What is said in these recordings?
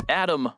Adam.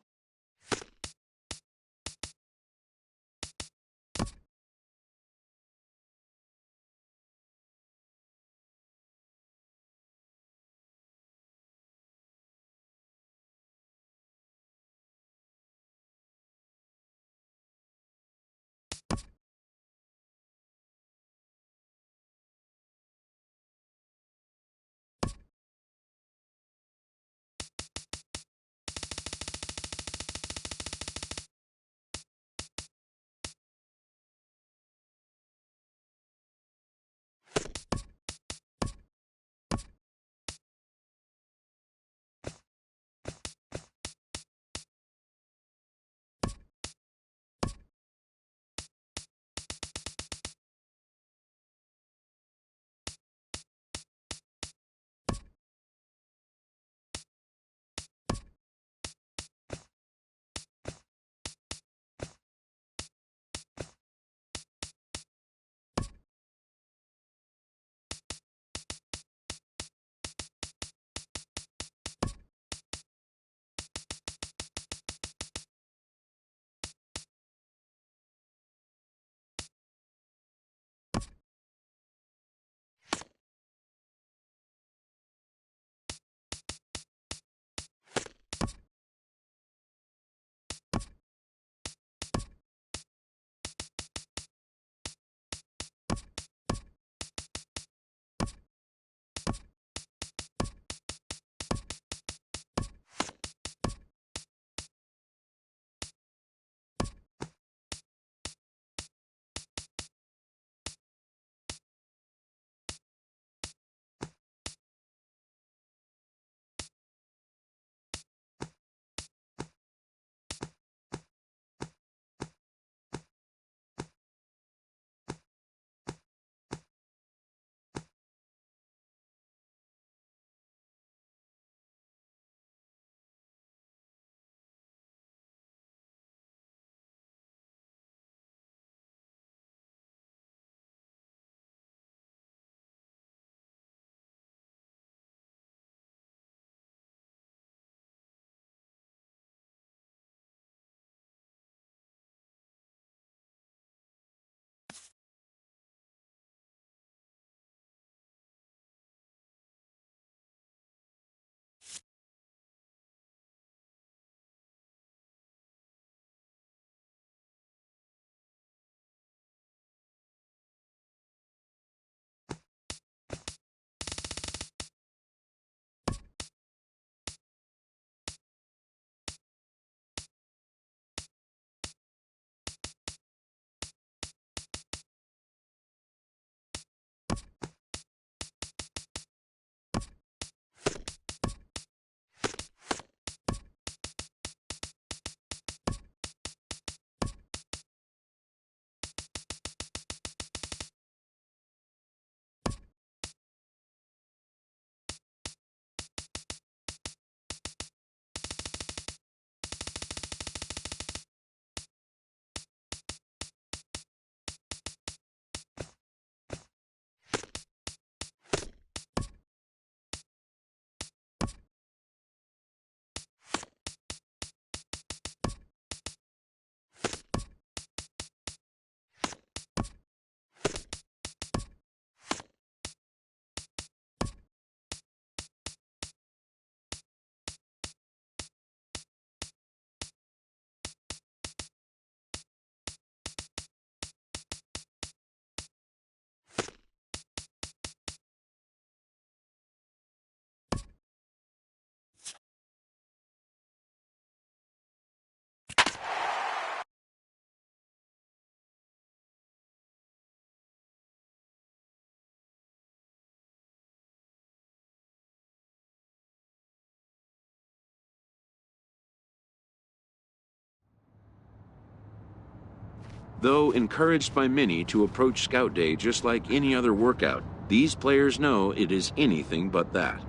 Though encouraged by many to approach Scout Day just like any other workout, these players know it is anything but that.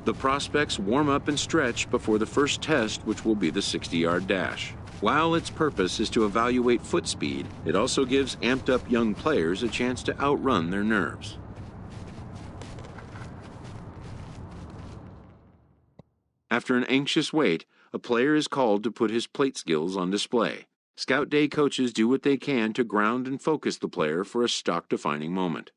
The prospects warm up and stretch before the first test, which will be the 60-yard dash. While its purpose is to evaluate foot speed, it also gives amped-up young players a chance to outrun their nerves. After an anxious wait, a player is called to put his plate skills on display. Scout Day coaches do what they can to ground and focus the player for a stock-defining moment.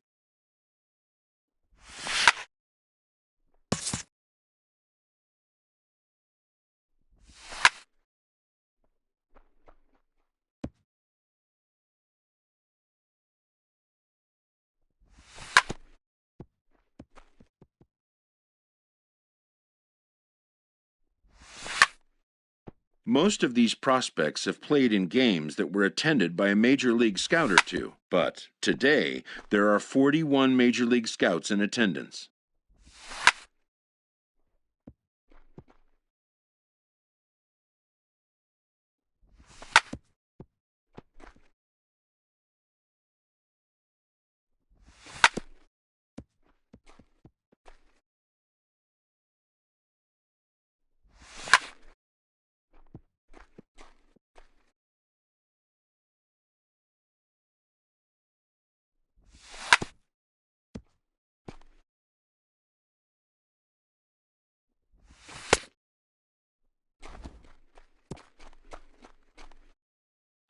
Most of these prospects have played in games that were attended by a Major League Scout or two, but today there are 41 Major League Scouts in attendance.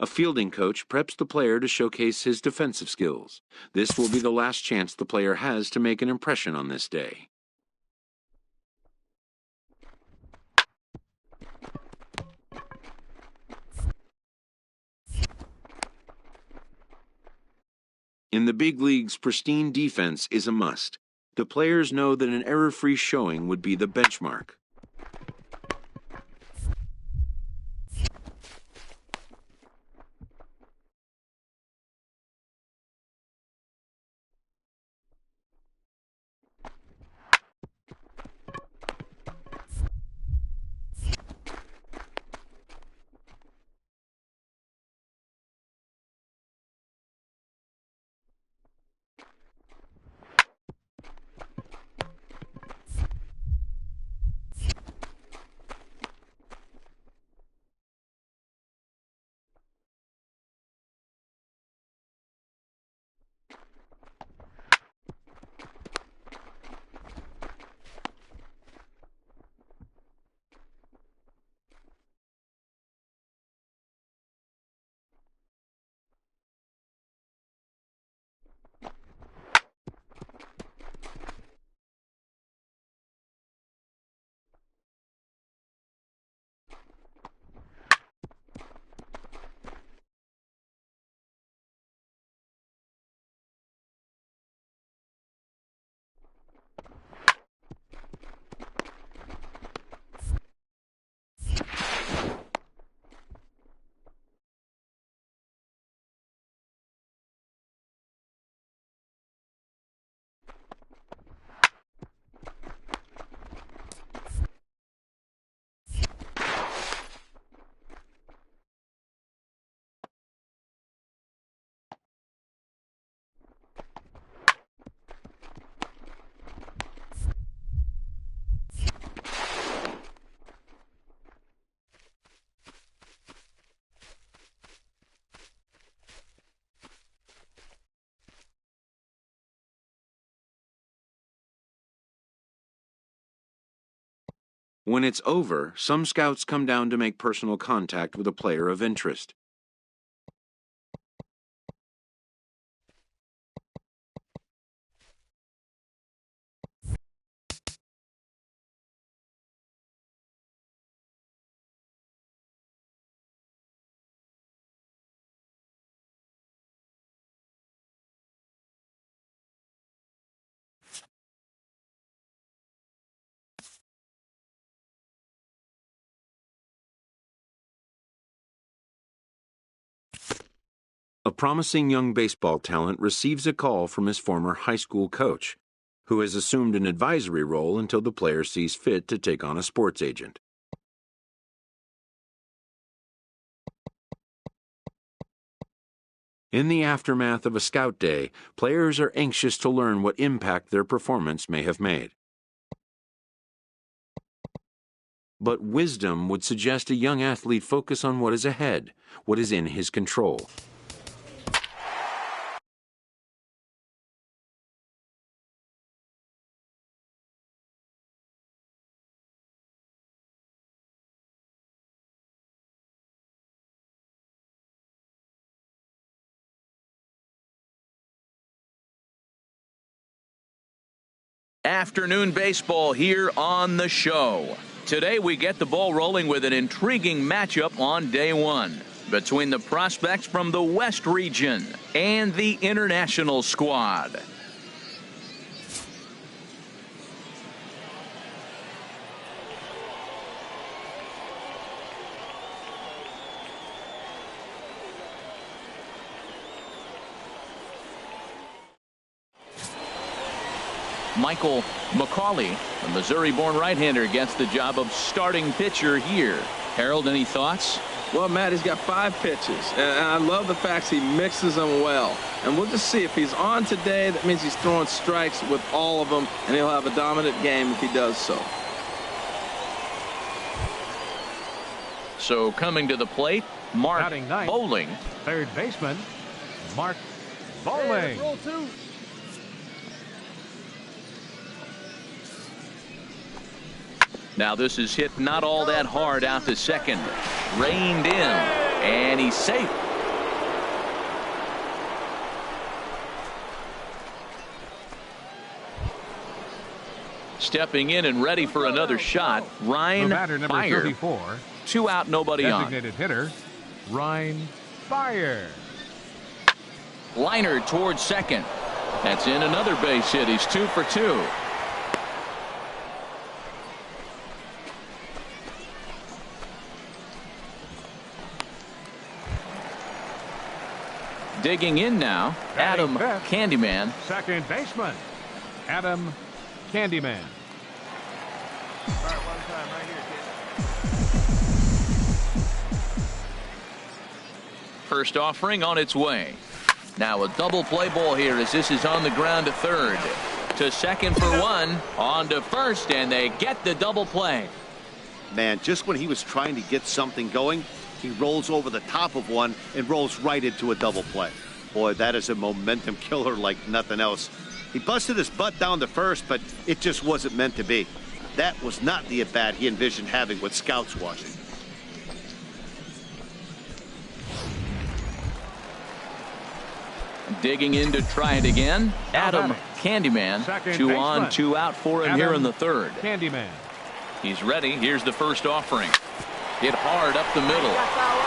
A fielding coach preps the player to showcase his defensive skills. This will be the last chance the player has to make an impression on this day. In the big leagues, pristine defense is a must. The players know that an error-free showing would be the benchmark. When it's over, some scouts come down to make personal contact with a player of interest. A promising young baseball talent receives a call from his former high school coach, who has assumed an advisory role until the player sees fit to take on a sports agent. In the aftermath of a scout day, players are anxious to learn what impact their performance may have made. But wisdom would suggest a young athlete focus on what is ahead, what is in his control. Afternoon baseball here on the show. Today we get the ball rolling with an intriguing matchup on day one between the prospects from the West region and the international squad. Michael McCauley, the Missouri-born right-hander, gets the job of starting pitcher here. Harold, any thoughts? Well, Matt, he's got 5 pitches, and I love the fact he mixes them well. And we'll just see if he's on today. That means he's throwing strikes with all of them, and he'll have a dominant game if he does so. So coming to the plate, Mark Bowling. Third baseman, Mark Bowling. Roll 2. Now this is hit not all that hard out to second. Reined in, and he's safe. Stepping in and ready for another shot, Ryan Fire. 34, 2 out, nobody on. Designated hitter, Ryan Fire. Liner towards second. That's in another base hit. He's 2 for 2. Digging in now, Adam Candyman. Second baseman, Adam Candyman. All right, one time right here, kid. First offering on its way. Now a double play ball here as this is on the ground to third. To second for 1, on to first, and they get the double play. Man, just when he was trying to get something going, he rolls over the top of one and rolls right into a double play. Boy, that is a momentum killer like nothing else. He busted his butt down to first, but it just wasn't meant to be. That was not the at-bat he envisioned having with scouts watching. Digging in to try it again, Adam Candyman. 2 on, 2 out for him here in the third. Candyman. He's ready. Here's the first offering. Hit hard up the middle,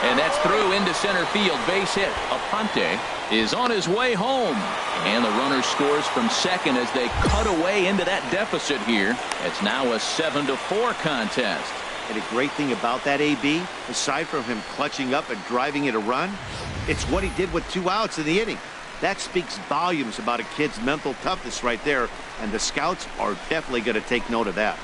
and that's through into center field. Base hit. Aponte is on his way home, and the runner scores from second as they cut away into that deficit here. It's now a 7-4 contest. And a great thing about that, AB, aside from him clutching up and driving it a run, it's what he did with 2 outs in the inning. That speaks volumes about a kid's mental toughness right there, and the scouts are definitely going to take note of that.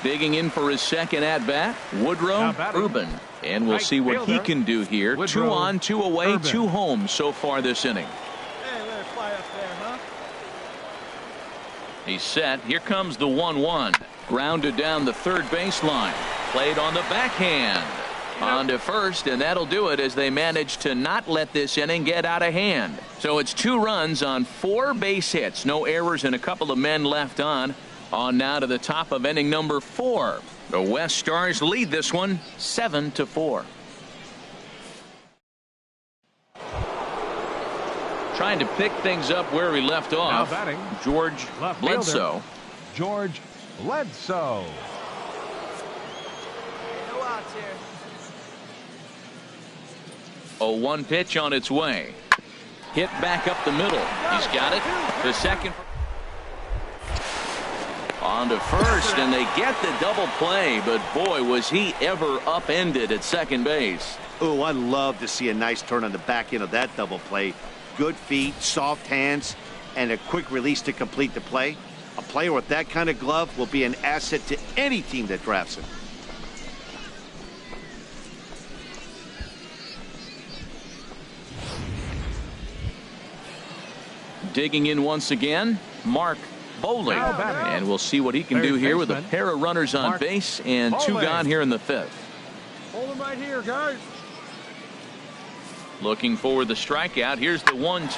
Digging in for his second at-bat, Woodrow Urban. And we'll see what he can do here. Woodrow 2 on, 2 away, Urban. 2 home so far this inning. Hey, let it fly up there, huh? He's set. Here comes the 1-1. Grounded down the third baseline. Played on the backhand. On to first, and that'll do it as they manage to not let this inning get out of hand. So it's 2 runs on 4 base hits. No errors and a couple of men left on. On now to the top of inning number 4. The West Stars lead this one 7-4. Trying to pick things up where we left off. Now batting, George Bledsoe. George Bledsoe. No outs here. 0-1 pitch on its way. Hit back up the middle. He's got it. The second. On to first, and they get the double play, but boy, was he ever upended at second base. Oh, I love to see a nice turn on the back end of that double play. Good feet, soft hands, and a quick release to complete the play. A player with that kind of glove will be an asset to any team that drafts him. Digging in once again, Mark Bowling. Now batting. And we'll see what he can Third do here with a baseman, pair of runners on Mark base and two Bowling. gone here in the fifth. Hold him right here, guys. Looking for the strikeout. Here's the 1-2.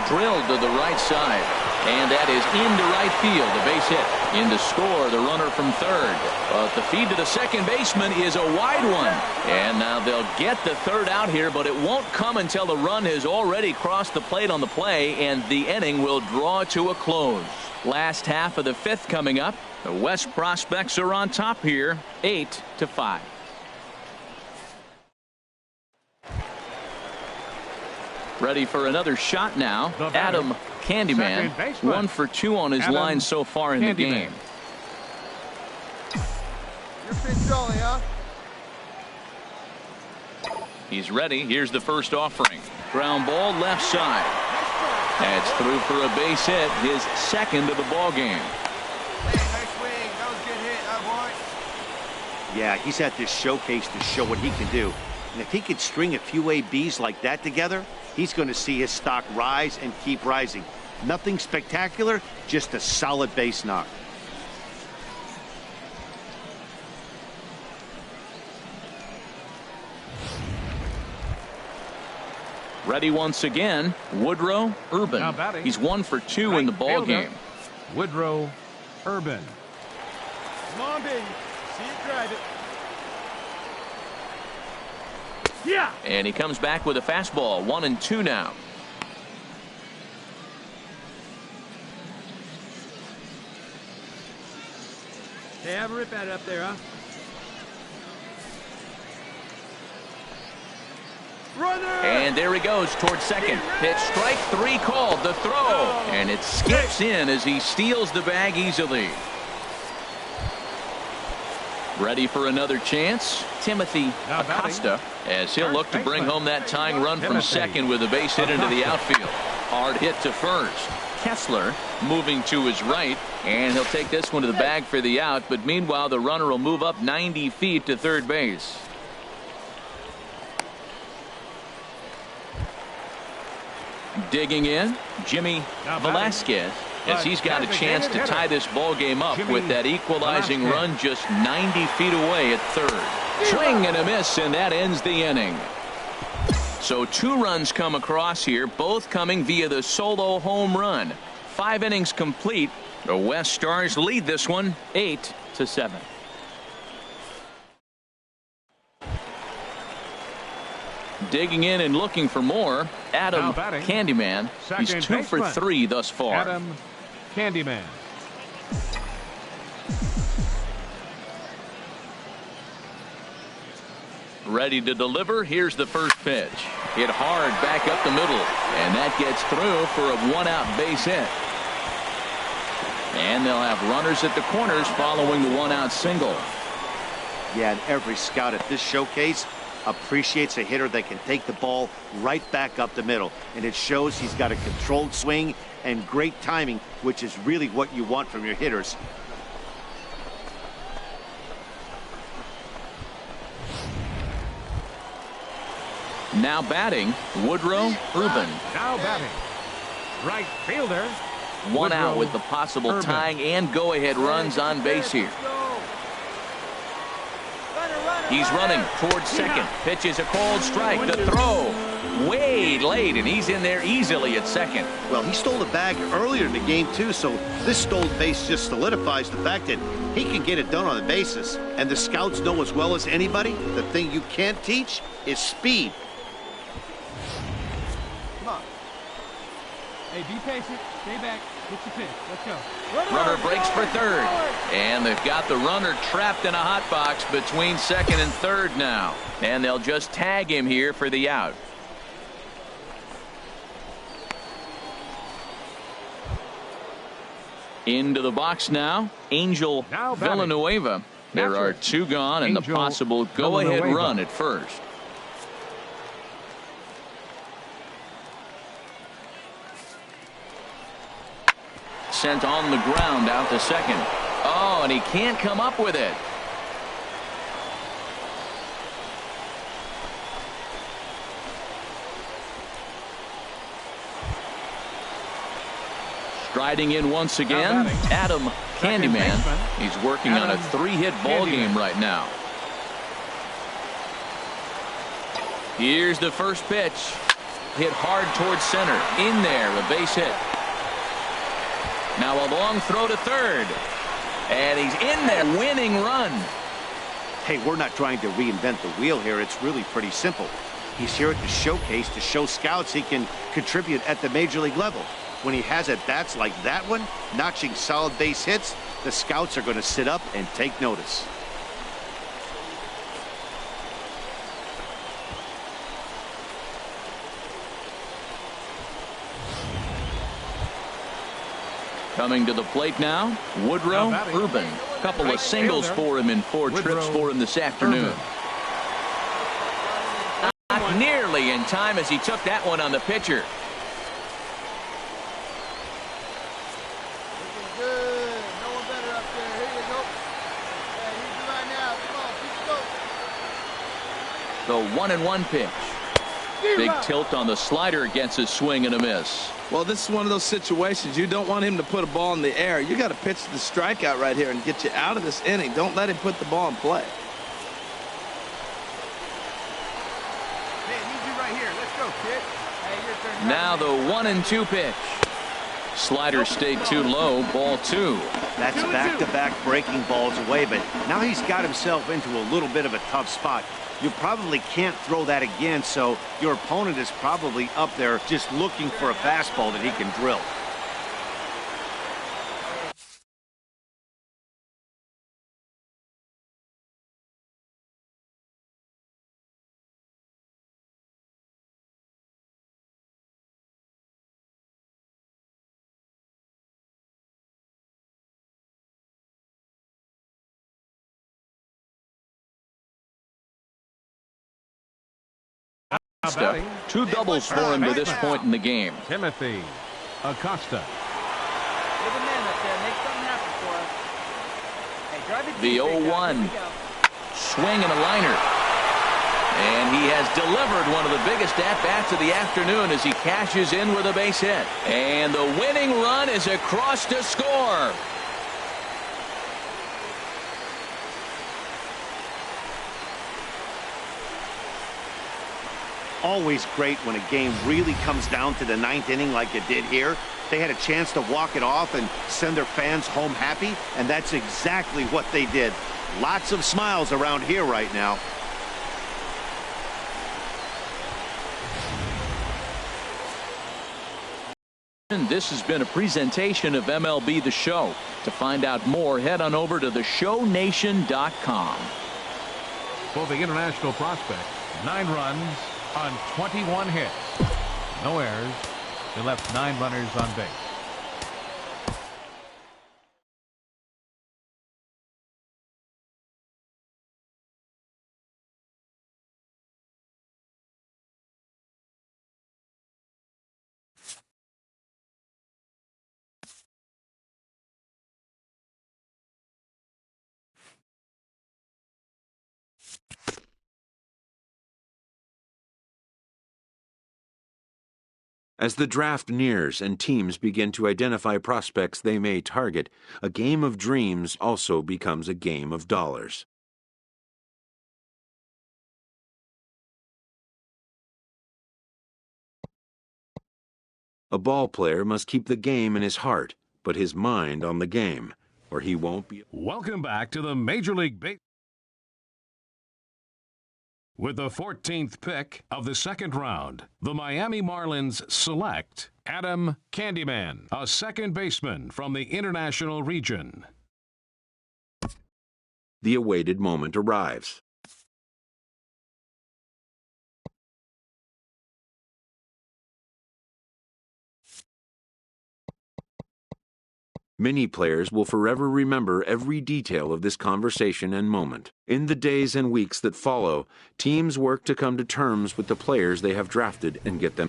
Drilled to the right side. And that is into right field. The base hit. In to score, the runner from third. But the feed to the second baseman is a wide one. And now they'll get the third out here, but it won't come until the run has already crossed the plate on the play, and the inning will draw to a close. Last half of the fifth coming up. The West Prospects are on top here, 8-5. Ready for another shot now. Adam Candyman, 1 for 2 on his line so far in the game. You're fit jolly, huh? He's ready. Here's the first offering. Ground ball left side. That's through for a base hit, his second of the ball game. Hey, nice swing. That was a good hit, boy. Yeah, he's at this showcase to show what he can do. And if he could string a few ABs like that together, he's going to see his stock rise and keep rising. Nothing spectacular, just a solid base knock. Ready once again, Woodrow Urban. Now batting. He's 1 for 2 in the ball Fielder, game. Woodrow Urban. Come on, baby. See it, drive it. Yeah. And he comes back with a fastball, 1-2 now. Hey, have a rip at it up there, huh? Runner! And there he goes towards second. Pitch strike 3 called, the throw. And it skips in as he steals the bag easily. Ready for another chance. Timothy Now batting. Acosta, as he'll First look to bring baseman. home that tying run from Timothy second with a base hit into the Acosta. outfield. Hard hit to first. Kessler moving to his right, and he'll take this one to the bag for the out, but meanwhile the runner will move up 90 feet to third base. Digging in, Jimmy Now batting. Velasquez, as he's got a chance to tie this ball game up Jimmy with that equalizing Velasquez. run just 90 feet away at third. Swing and a miss, and that ends the inning. So 2 runs come across here, both coming via the solo home run. 5 innings complete. The West Stars lead this one 8-7. Digging in and looking for more, Adam Now batting. Candyman. He's Second 2 for baseman. 3 thus far. Adam Candyman. Ready to deliver. Here's the first pitch. Hit hard back up the middle, and that gets through for a 1-out base hit. And they'll have runners at the corners following the 1-out single. Yeah, and every scout at this showcase appreciates a hitter that can take the ball right back up the middle. And it shows he's got a controlled swing and great timing, which is really what you want from your hitters. Now batting, Woodrow Urban. Now batting. Right fielder. 1 out Woodrow with the possible Urban. tying and go-ahead runs on base here. He's running towards second. Pitches a cold strike. The throw way late, and he's in there easily at second. Well, he stole the bag earlier in the game, too, so this stolen base just solidifies the fact that he can get it done on the bases. And the scouts know as well as anybody, the thing you can't teach is speed. Come on. Hey, be patient. Stay back. Get your pitch. Let's go. Runner breaks for third, and they've got the runner trapped in a hot box between second and third now, and they'll just tag him here for the out. Into the box now, Angel Now batting. Villanueva. There Catcher. are 2 gone, and the Angel possible go-ahead Villanueva. run at first. Sent on the ground out to second. Oh, and he can't come up with it. Striding in once again, Adam Candyman. He's working on a 3-hit ball game right now. Here's the first pitch. Hit hard towards center. In there, a base hit. Now a long throw to third. And he's in there, winning run. Hey, we're not trying to reinvent the wheel here. It's really pretty simple. He's here at the showcase to show scouts he can contribute at the major league level. When he has at-bats like that one, notching solid base hits, the scouts are going to sit up and take notice. Coming to the plate now, Woodrow Urban. Couple of singles for him in 4 trips for him this afternoon. Not nearly in time as he took that one on the pitcher. The 1-1 pitch. Big tilt on the slider against his swing and a miss. Well, this is one of those situations you don't want him to put a ball in the air. You got to pitch the strikeout right here and get you out of this inning. Don't let him put the ball in play. Hey, I need you right here. Let's go, kid. Hey, your turn. Now the 1-2 pitch. Slider stayed too low, ball 2. That's back-to-back breaking balls away, but now he's got himself into a little bit of a tough spot. You probably can't throw that again, so your opponent is probably up there just looking for a fastball that he can drill. Acosta. 2 doubles for him to this point in the game. Timothy Acosta. The 0-1. Swing and a liner. And he has delivered one of the biggest at-bats of the afternoon as he cashes in with a base hit. And the winning run is across to score. Always great when a game really comes down to the 9th inning like it did here. They had a chance to walk it off and send their fans home happy, and that's exactly what they did. Lots of smiles around here right now. And this has been a presentation of MLB The Show. To find out more, head on over to theshownation.com. For the international prospect, 9 runs on 21 hits. No errors. They left 9 runners on base. As the draft nears and teams begin to identify prospects they may target, a game of dreams also becomes a game of dollars. A ball player must keep the game in his heart, but his mind on the game, or he won't be. Welcome back to the Major League Baseball. With the 14th pick of the 2nd round, the Miami Marlins select Adam Candyman, a second baseman from the International Region. The awaited moment arrives. Many players will forever remember every detail of this conversation and moment. In the days and weeks that follow, teams work to come to terms with the players they have drafted and get them.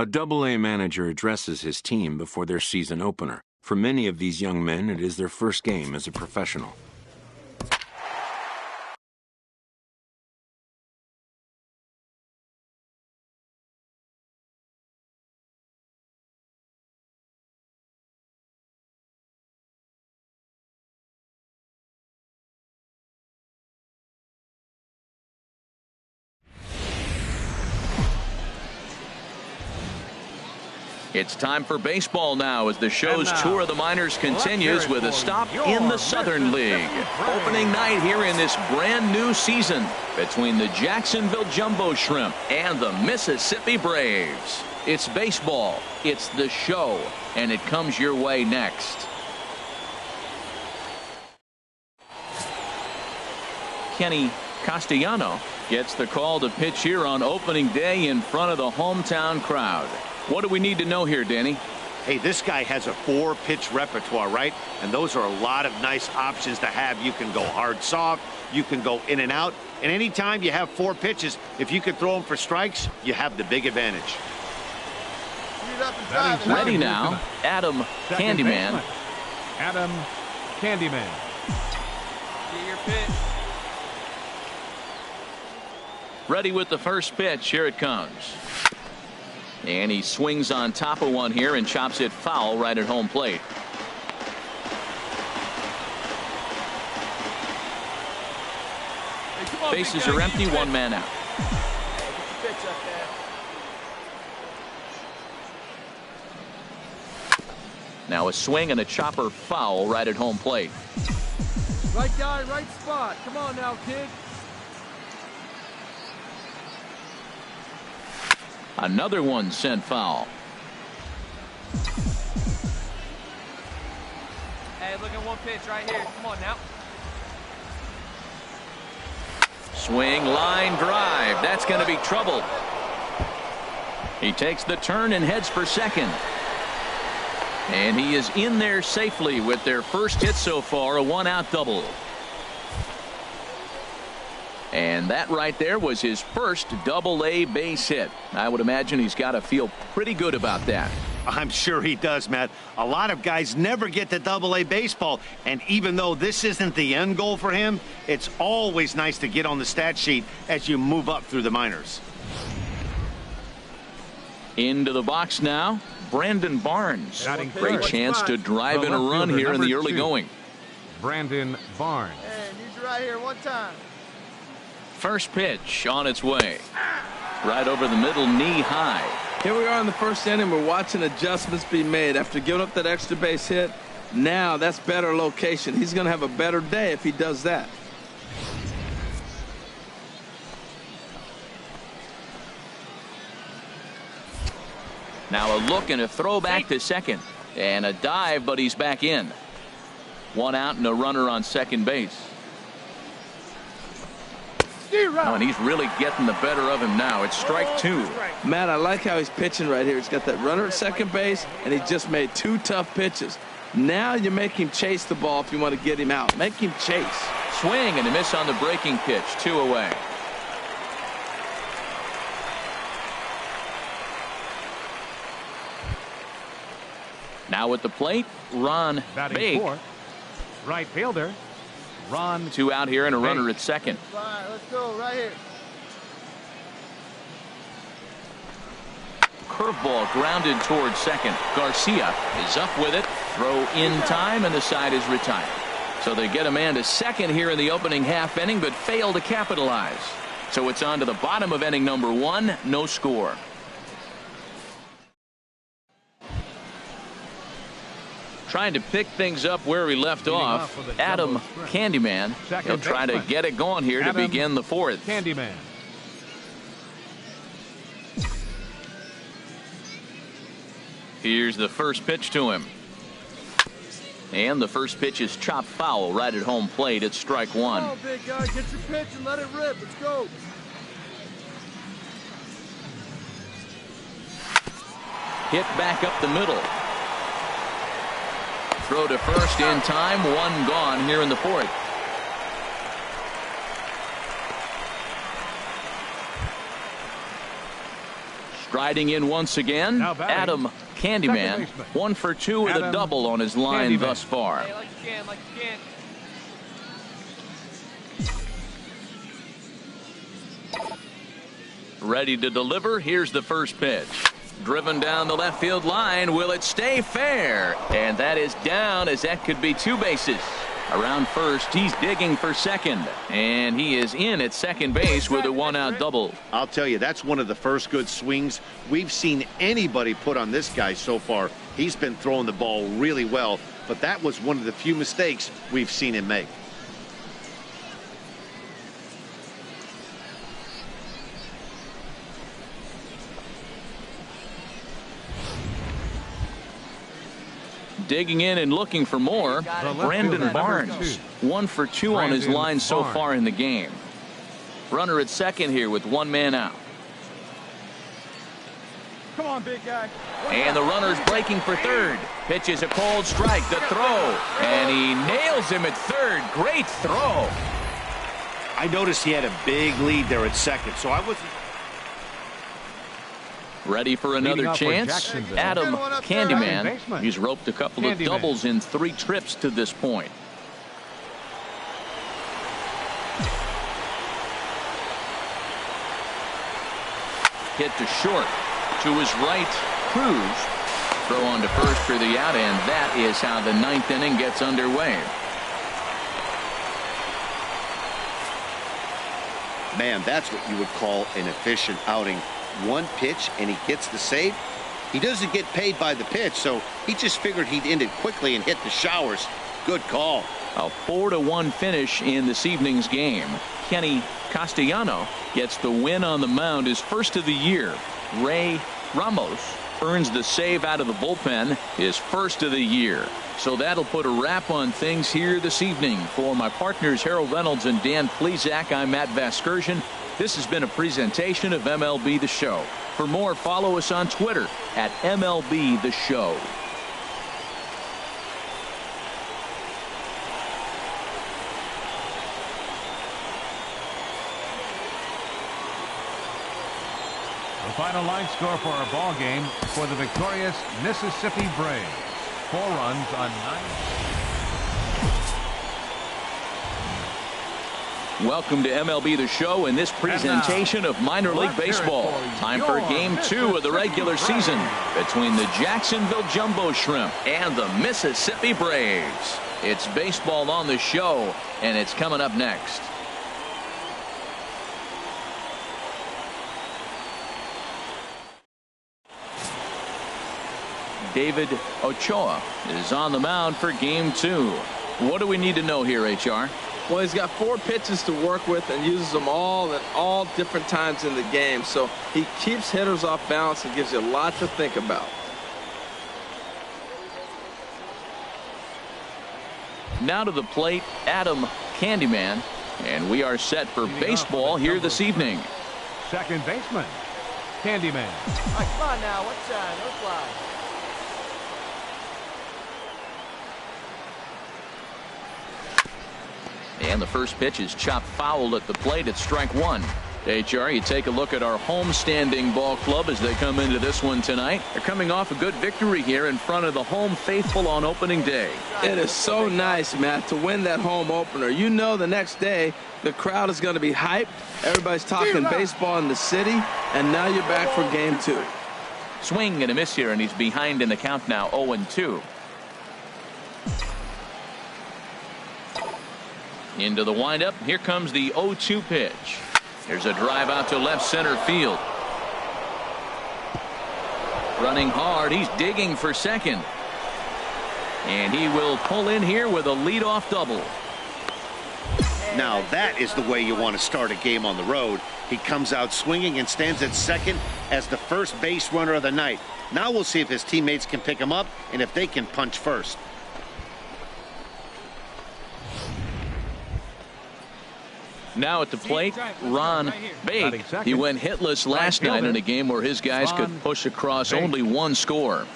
A Double-A manager addresses his team before their season opener. For many of these young men, it is their first game as a professional. It's time for baseball now as the show's tour of the minors continues with a stop in the Southern League. Opening night here in this brand new season between the Jacksonville Jumbo Shrimp and the Mississippi Braves. It's baseball, it's the show, and it comes your way next. Kenny Castellano gets the call to pitch here on opening day in front of the hometown crowd. What do we need to know here, Danny? Hey, this guy has a 4-pitch repertoire, right? And those are a lot of nice options to have. You can go hard, soft. You can go in and out. And anytime you have 4 pitches, if you can throw them for strikes, you have the big advantage. Ready now, Adam Candyman. Adam Candyman. Get your pitch. Ready with the first pitch. Here it comes. And he swings on top of one here and chops it foul right at home plate. Hey, on, Bases are empty, 1 man out. Now a swing and a chopper foul right at home plate. Right guy, right spot. Come on now, kid. Another one sent foul. Hey, look at one pitch right here. Come on now. Swing, line drive. That's going to be trouble. He takes the turn and heads for second. And he is in there safely with their first hit so far, a 1-out double. And that right there was his first Double-A base hit. I would imagine he's got to feel pretty good about that. I'm sure he does, Matt. A lot of guys never get to Double-A baseball, and even though this isn't the end goal for him, it's always nice to get on the stat sheet as you move up through the minors. Into the box now, Brandon Barnes. Great chance to drive in a run here in the early going. Brandon Barnes. Hey, need you right here one time. First pitch on its way. Right over the middle, knee high. Here we are in the first inning. We're watching adjustments be made after giving up that extra base hit. Now that's better location. He's going to have a better day if he does that. Now a look and a throw back to second. And a dive, but he's back in. 1 out and a runner on second base. Oh, and he's really getting the better of him now. It's strike 2. Matt, I like how he's pitching right here. He's got that runner at second base, and he just made 2 tough pitches. Now you make him chase the ball if you want to get him out. Make him chase. Swing and a miss on the breaking pitch. 2 away. Now at the plate, Ron Batting Bake. fourth, right fielder, Ron. 2 out here and a runner at second. All right, let's go right here. Curveball grounded towards second. Garcia is up with it. Throw in time, and the side is retired. So they get a man to second here in the opening half inning, but fail to capitalize. So it's on to the bottom of inning number 1. No score. Trying to pick things up where we left off, Adam Candyman. He'll try to get it going here to begin the 4th. Candyman. Here's the first pitch to him. And the first pitch is chopped foul right at home plate. It's strike 1. Come on, big guy, get your pitch and let it rip. Let's go. Hit back up the middle. Throw to first in time. 1 gone here in the 4th. Striding in once again, Adam Candyman, 1 for 2 with a double on his line thus far. Hey, like you can, like you can. Ready to deliver. Here's the first pitch. Driven down the left field line. Will it stay fair? And that is down, as that could be 2 bases. Around first, he's digging for second. And he is in at second base with a 1-out double. I'll tell you, that's one of the first good swings we've seen anybody put on this guy so far. He's been throwing the ball really well, but that was one of the few mistakes we've seen him make. Digging in and looking for more, Brandon Barnes, 1 for 2 on his line so far in the game. Runner at second here with 1 man out. Come on, big guy. And the runner's breaking for third. Pitches a cold strike, the throw, and he nails him at third. Great throw. I noticed he had a big lead there at second, so I wasn't. Ready for another chance? Adam Candyman. He's roped a couple of doubles in 3 trips to this point. Hit to short. To his right, Cruz. Throw on to first for the out, and that is how the 9th inning gets underway. Man, that's what you would call an efficient outing. 1 pitch and he gets the save. He doesn't get paid by the pitch, so he just figured he'd end it quickly and hit the showers. Good call. A 4-1 finish in this evening's game. Kenny Castellano gets the win on the mound, his first of the year. Ray Ramos earns the save out of the bullpen, his first of the year. So that'll put a wrap on things here this evening. For my partners Harold Reynolds and Dan Plesac, I'm Matt Vasgersian. This has been a presentation of MLB The Show. For more, follow us on Twitter at MLB The Show. The final line score for our ball game for the victorious Mississippi Braves. 4 runs on 9. Welcome to MLB The Show in this presentation of minor league baseball. Time for game 2 of the regular season between the Jacksonville Jumbo Shrimp and the Mississippi Braves. It's baseball on the show, and it's coming up next. David Ochoa is on the mound for game 2. What do we need to know here, HR? Well, he's got 4 pitches to work with and uses them all at all different times in the game. So he keeps hitters off balance and gives you a lot to think about. Now to the plate, Adam Candyman. And we are set for baseball here this evening. Second baseman, Candyman. All right, come on now. What's no fly? And the first pitch is chopped foul at the plate at strike 1. HR, you take a look at our home-standing ball club as they come into this one tonight. They're coming off a good victory here in front of the home faithful on opening day. It is so nice, Matt, to win that home opener. You know the next day the crowd is going to be hyped. Everybody's talking baseball in the city, and now you're back for game 2. Swing and a miss here, and he's behind in the count now, 0-2. Into the windup. Here comes the 0-2 pitch. There's a drive out to left center field. Running hard. He's digging for second. And he will pull in here with a leadoff double. Now that is the way you want to start a game on the road. He comes out swinging and stands at second as the first base runner of the night. Now we'll see if his teammates can pick him up and if they can punch first. Now at the plate, Ron Baig. He went hitless last night in a game where his guys could push across only 1 score.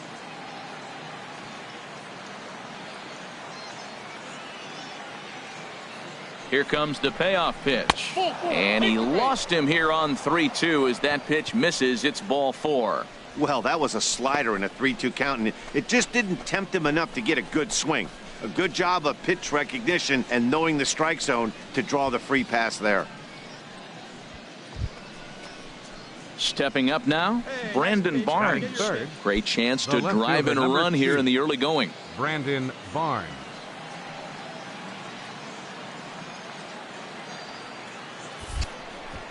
Here comes the payoff pitch. And he lost him here on 3-2 as that pitch misses. It's ball 4. Well, that was a slider in a 3-2 count, and it just didn't tempt him enough to get a good swing. A good job of pitch recognition and knowing the strike zone to draw the free pass there. Stepping up now, Brandon Barnes. Great chance to drive in a run here in the early going. Brandon Barnes.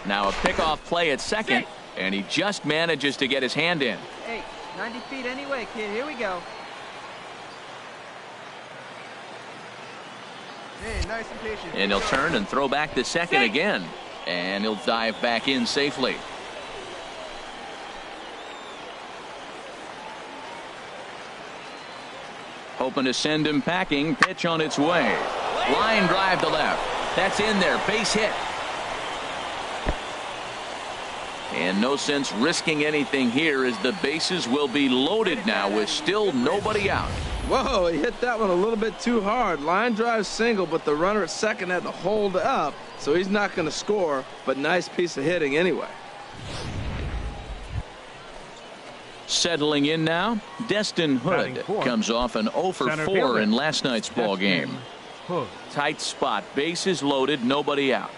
Now a pickoff play at second, and he just manages to get his hand in. Hey, 90 feet anyway, kid. Here we go. Hey, nice and patient. And he'll turn and throw back to second again. And he'll dive back in safely. Hoping to send him packing. Pitch on its way. Line drive to left. That's in there. Base hit. And no sense risking anything here as the bases will be loaded now with still nobody out. Whoa, he hit that one a little bit too hard. Line drive single, but the runner at second had to hold up, so he's not going to score, but nice piece of hitting anyway. Settling in now, Destin Hood comes off an 0 for 4 in last night's ball game. Tight spot, bases loaded, nobody out.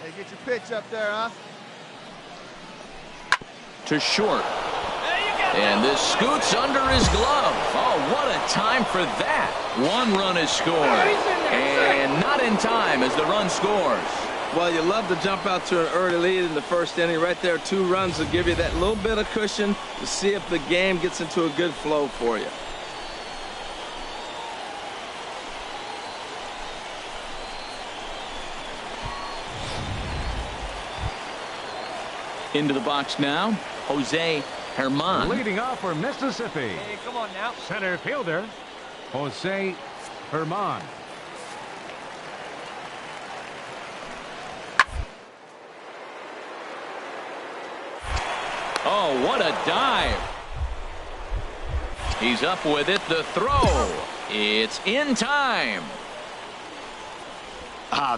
Hey, get your pitch up there, huh? To short. And this scoots under his glove. Oh, what a time for that. One run is scored. And not in time as the run scores. Well, you love to jump out to an early lead in the first inning. Right there, 2 runs will give you that little bit of cushion to see if the game gets into a good flow for you. Into the box now, Jose Herman. Leading off for Mississippi. Hey, come on now. Center fielder, Jose Herman. Oh, what a dive. He's up with it. The throw. It's in time.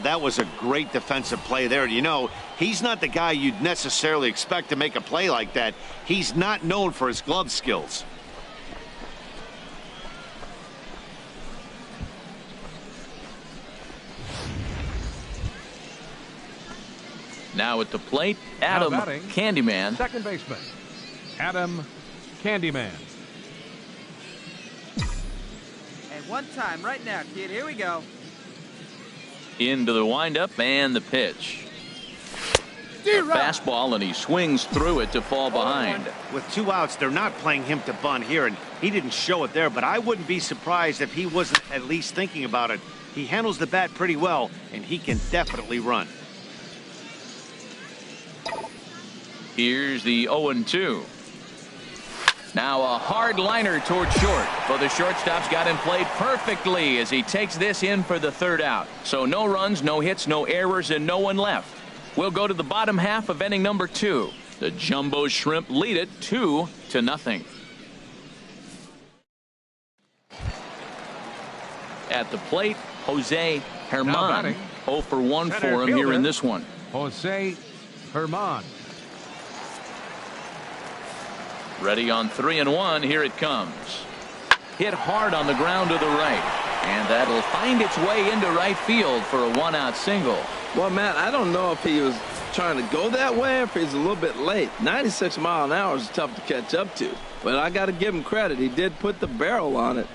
That was a great defensive play there. You know, he's not the guy you'd necessarily expect to make a play like that. He's not known for his glove skills. Now at the plate, Adam Candyman. Second baseman, Adam Candyman. Hey, one time right now, kid. Here we go. Into the windup and the pitch. Fastball, and he swings through it to fall behind. With 2 outs, they're not playing him to bunt here, and he didn't show it there, but I wouldn't be surprised if he wasn't at least thinking about it. He handles the bat pretty well, and he can definitely run. Here's the 0-2. Now a hard liner toward short, but the shortstop's got him played perfectly as he takes this in for the 3rd out. So no runs, no hits, no errors, and no one left. We'll go to the bottom half of inning number 2. The Jumbo Shrimp lead it 2-0. At the plate, Jose Herman. 0 for 1 for him here in this one. Jose Herman. Ready on 3-1. Here it comes. Hit hard on the ground to the right. And that'll find its way into right field for a 1-out single. Well, Matt, I don't know if he was trying to go that way or if he's a little bit late. 96 miles an hour is tough to catch up to. But I got to give him credit. He did put the barrel on it.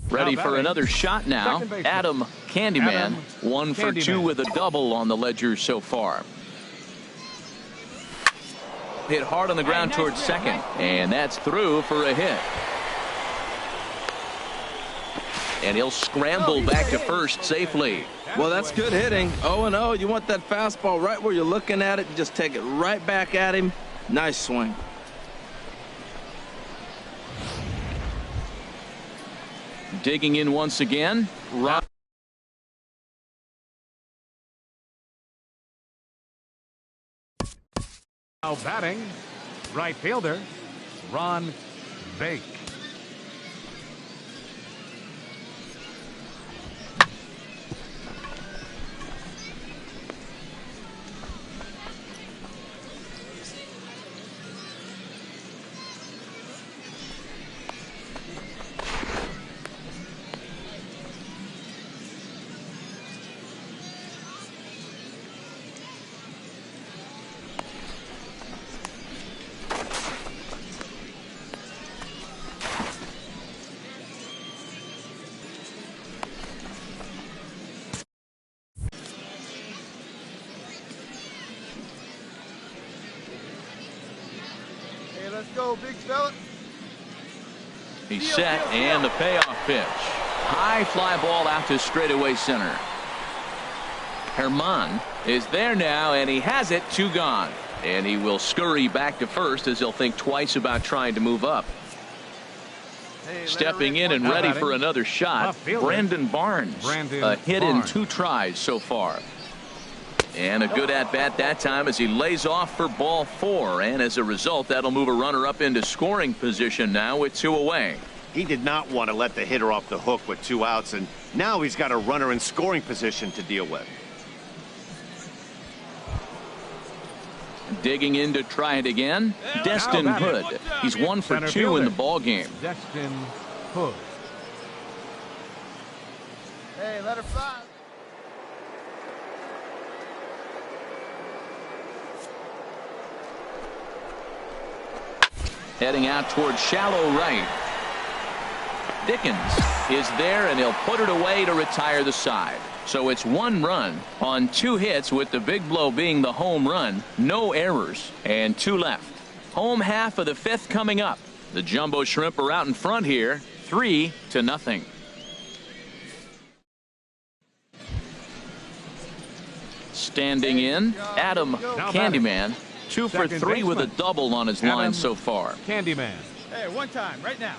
Ready for another shot now. Adam Candyman, 1 for 2 with a double on the ledger so far. Hit hard on the ground towards second, and that's through for a hit. And he'll scramble back to first safely. Well, that's good hitting. 0-0. You want that fastball right where you're looking at it. You just take it right back at him. Nice swing. Digging in once again. Ron. Now batting, right fielder, Ron Bake. Let's go, big fella. He's set, and the payoff pitch. High fly ball out to straightaway center. Herman is there now, and he has it. 2 gone. And he will scurry back to first as he'll think twice about trying to move up. Stepping in and ready for another shot, Brandon Barnes. A hit in 2 tries so far. And a good at-bat that time as he lays off for ball 4. And as a result, that'll move a runner up into scoring position now with 2 away. He did not want to let the hitter off the hook with 2 outs, and now he's got a runner in scoring position to deal with. Digging in to try it again, Destin Hood. He's 1 for 2 in the ball game. Destin Hood. Hey, let her fly. Heading out towards shallow right. Dickens is there, and he'll put it away to retire the side. So it's 1 run on 2 hits, with the big blow being the home run. No errors, and 2 left. Home half of the 5th coming up. The Jumbo Shrimp are out in front here, 3-0. Standing in, Adam Candyman. 2 for 3 with a double on his line so far. Candyman. Hey, one time, right now.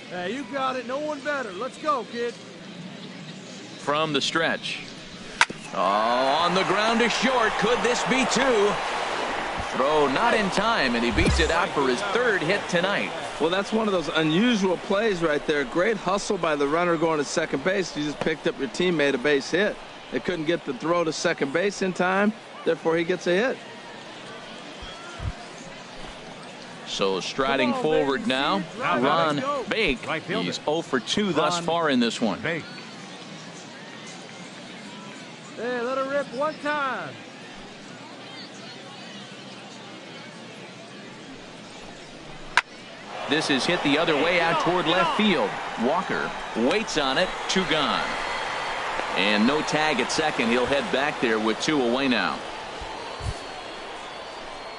Hey, you got it. No one better. Let's go, kid. From the stretch. Oh, on the ground to short. Could this be 2? Throw not in time, and he beats it out for his 3rd hit tonight. Well, that's one of those unusual plays right there. Great hustle by the runner going to second base. You just picked up your teammate a base hit. They couldn't get the throw to second base in time, therefore he gets a hit. So striding forward now, Ron Bake. He's 0 for 2 thus far in this one. Hey, let her rip one time. This is hit the other way out toward left field. Walker waits on it. 2 gone. And no tag at second. He'll head back there with 2 away now.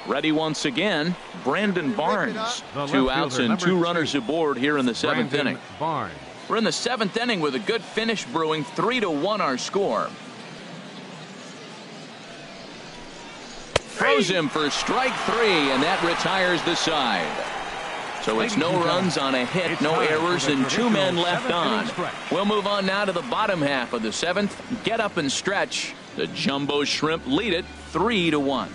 Ready once again, Brandon Barnes. 2 outs and 2 runners aboard here in the 7th inning. Barnes. We're in the 7th inning with a good finish brewing. 3-1 our score. Throws him for strike 3, and that retires the side. So it's no runs on a hit, no errors, and 2 men left on. We'll move on now to the bottom half of the 7th. Get up and stretch. The Jumbo Shrimp lead it 3-1.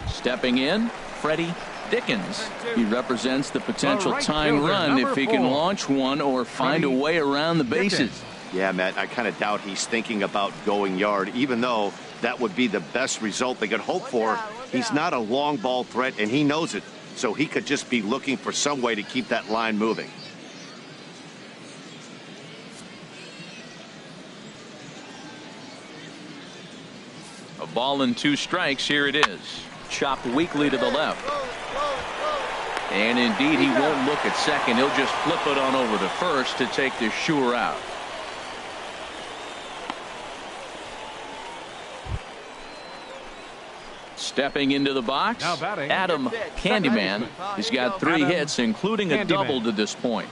Stepping in, Freddie Dickens. He represents the potential tying run if he can launch one or find a way around the bases. Yeah, Matt, I kind of doubt he's thinking about going yard, even though that would be the best result they could hope for. He's not a long ball threat, and he knows it, so he could just be looking for some way to keep that line moving. A ball and 2 strikes. Here it is. Chopped weakly to the left. And indeed, he won't look at second. He'll just flip it on over to first to take the sure out. Stepping into the box, Adam Candyman. He's got 3 hits, including a double to this point.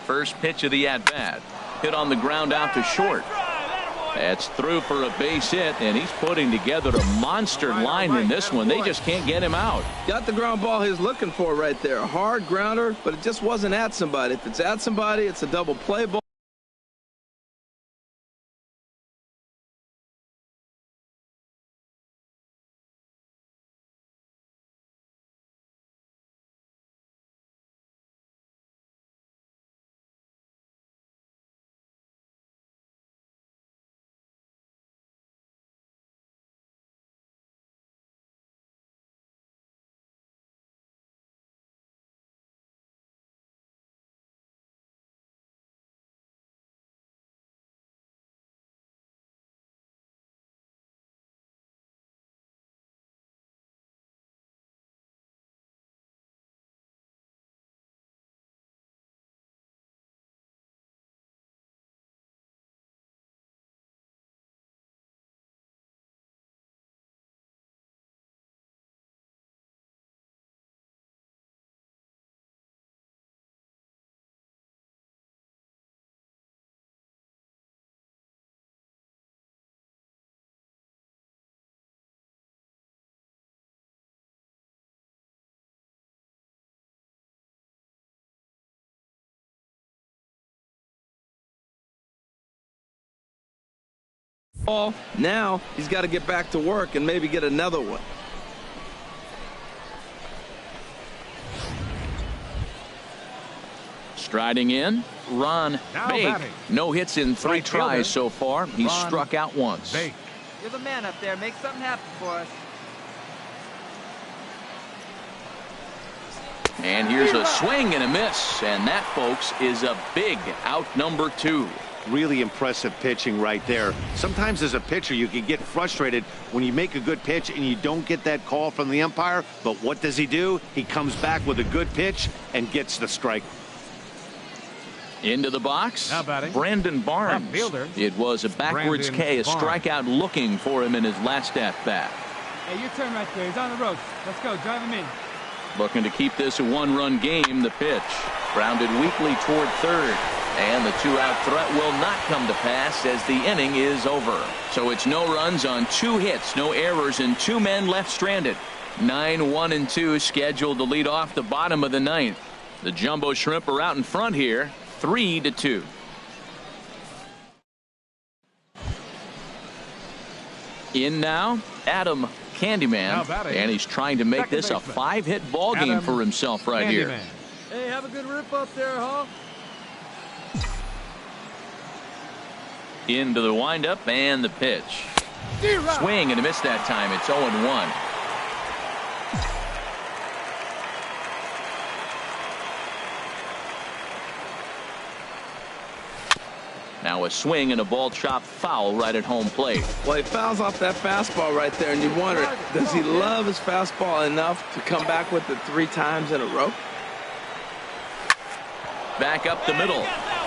First pitch of the at-bat. Hit on the ground out to short. That's through for a base hit, and he's putting together a monster line in this one. They just can't get him out. Got the ground ball he's looking for right there. A hard grounder, but it just wasn't at somebody. If it's at somebody, it's a double play ball. Now he's got to get back to work and maybe get another one. Striding in, Ron Bake. No hits in 3 tries so far. He's struck out once. You're the man up there. Make something happen for us. And here's a swing and a miss. And that, folks, is a big out number 2. Really impressive pitching right there. Sometimes as a pitcher you can get frustrated when you make a good pitch and you don't get that call from the umpire. But what does he do? He comes back with a good pitch and gets the strike. Into the box, Brandon Barnes. It was a backwards K, a strikeout looking for him in his last at-bat. Hey, your turn right there. He's on the ropes. Let's go. Drive him in. Looking to keep this a 1-run game. The pitch grounded weakly toward third. And the 2-out threat will not come to pass as the inning is over. So it's no runs on 2 hits, no errors, and 2 men left stranded. 9-1-2 scheduled to lead off the bottom of the 9th. The Jumbo Shrimp are out in front here, 3-2. In now, Adam Candyman, and he's trying to make this a 5-hit ball game for himself right here. Hey, have a good rip up there, huh? Into the windup and the pitch. Swing and a miss that time. It's 0-1. Now a swing and a ball chopped foul right at home plate. Well, he fouls off that fastball right there, and you wonder, does he love his fastball enough to come back with it 3 times in a row? Back up the middle,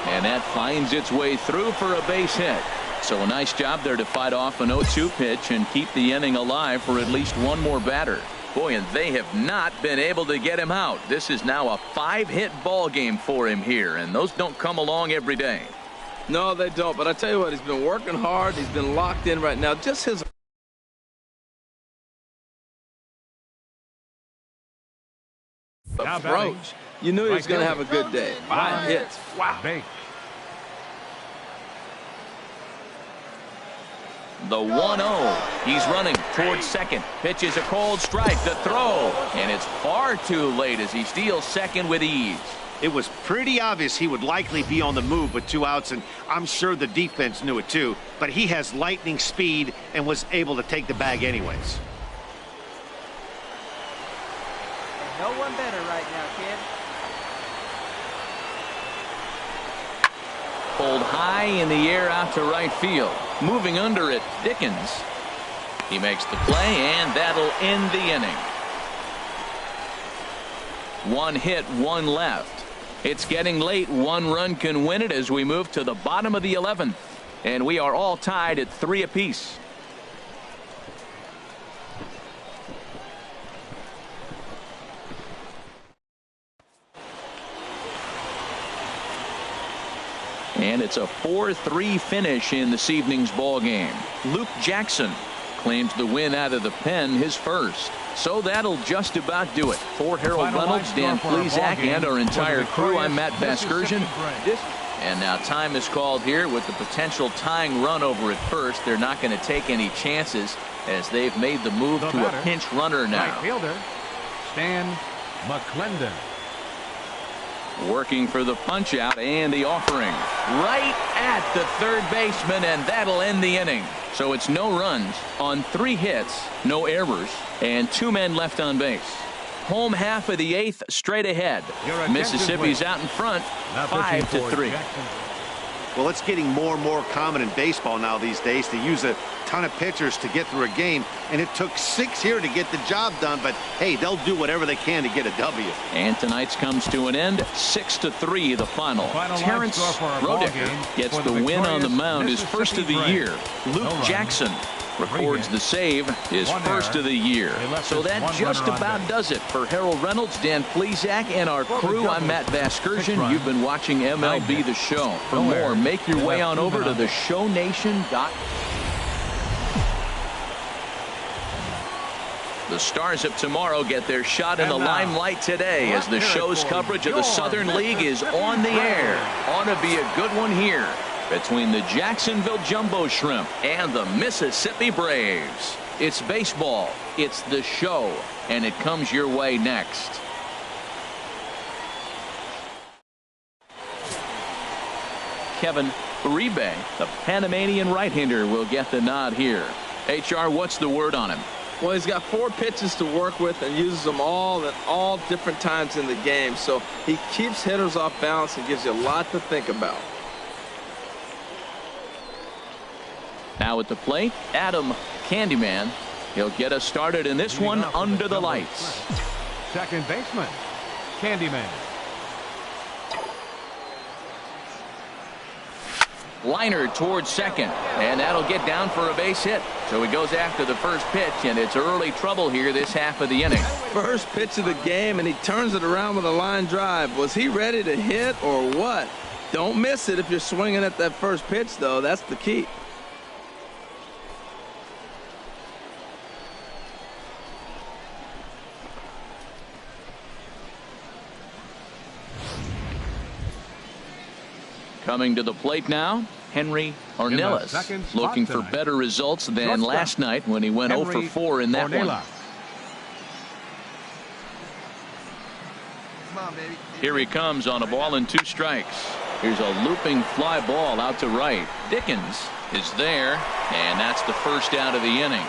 and that finds its way through for a base hit. So a nice job there to fight off an 0-2 pitch and keep the inning alive for at least one more batter. Boy, and they have not been able to get him out. This is now a 5-hit ball game for him here, and those don't come along every day. No, they don't. But I tell you what, he's been working hard. He's been locked in right now. Just his approach. You knew he was going to have a good day. 5 hits. Wow. The 1-0. He's running towards second. Pitches a cold strike. The throw. And it's far too late as he steals second with ease. It was pretty obvious he would likely be on the move with 2 outs, and I'm sure the defense knew it too. But he has lightning speed and was able to take the bag anyways. No one better right now, kid. Pulled high in the air out to right field. Moving under it, Dickens. He makes the play, and that'll end the inning. One hit, one left. It's getting late. One run can win it as we move to the bottom of the 11th. And we are all tied at 3 apiece. And it's a 4-3 finish in this evening's ball game. Luke Jackson claims the win out of the pen, his first. So that'll just about do it. For Harold Reynolds, Dan Plesac, and our entire crew, I'm Matt Vasgersian. And now time is called here with the potential tying run over at first. They're not going to take any chances as they've made the move to a pinch runner now. Right fielder, Stan McClendon. Working for the punch out and the offering right at the third baseman, and that'll end the inning. So it's no runs on 3 hits, no errors, and 2 men left on base. Home half of the 8th straight ahead. Mississippi's out in front 5-3. Well, it's getting more and more common in baseball now these days to use a ton of pitchers to get through a game, and it took 6 here to get the job done, but hey, they'll do whatever they can to get a W. And tonight's comes to an end, 6-3 the final. Terrence Rodick gets the win on the mound, his first of the year. Luke Jackson records the save, his first of the year. So that just about does it for Harold Reynolds, Dan Plesac, and our crew. I'm Matt Vasgersian. You've been watching MLB The Show. For more, make your way on over to theshownation.com. The Stars of tomorrow get their shot in the limelight today as the show's coverage of the Southern League is on the air. Ought to be a good one here between the Jacksonville Jumbo Shrimp and the Mississippi Braves. It's baseball, it's the show, and it comes your way next. Kevin Uribe, the Panamanian right-hander, will get the nod here. HR, what's the word on him? Well, he's got 4 pitches to work with and uses them all at all different times in the game. So he keeps hitters off balance and gives you a lot to think about. Now at the plate, Adam Candyman. He'll get us started in this one under the lights. Second baseman, Candyman. Liner towards second, and that'll get down for a base hit. So he goes after the first pitch, and it's early trouble here this half of the inning. First pitch of the game, and he turns it around with a line drive. Was he ready to hit or what? Don't miss it if you're swinging at that first pitch, though. That's the key. Coming to the plate now, Henry Ornelas, looking for better results than last night when he went 0 for 4 in that one. Come on, baby. Here he comes on a ball and 2 strikes. Here's a looping fly ball out to right. Dickens is there, and that's the first out of the inning.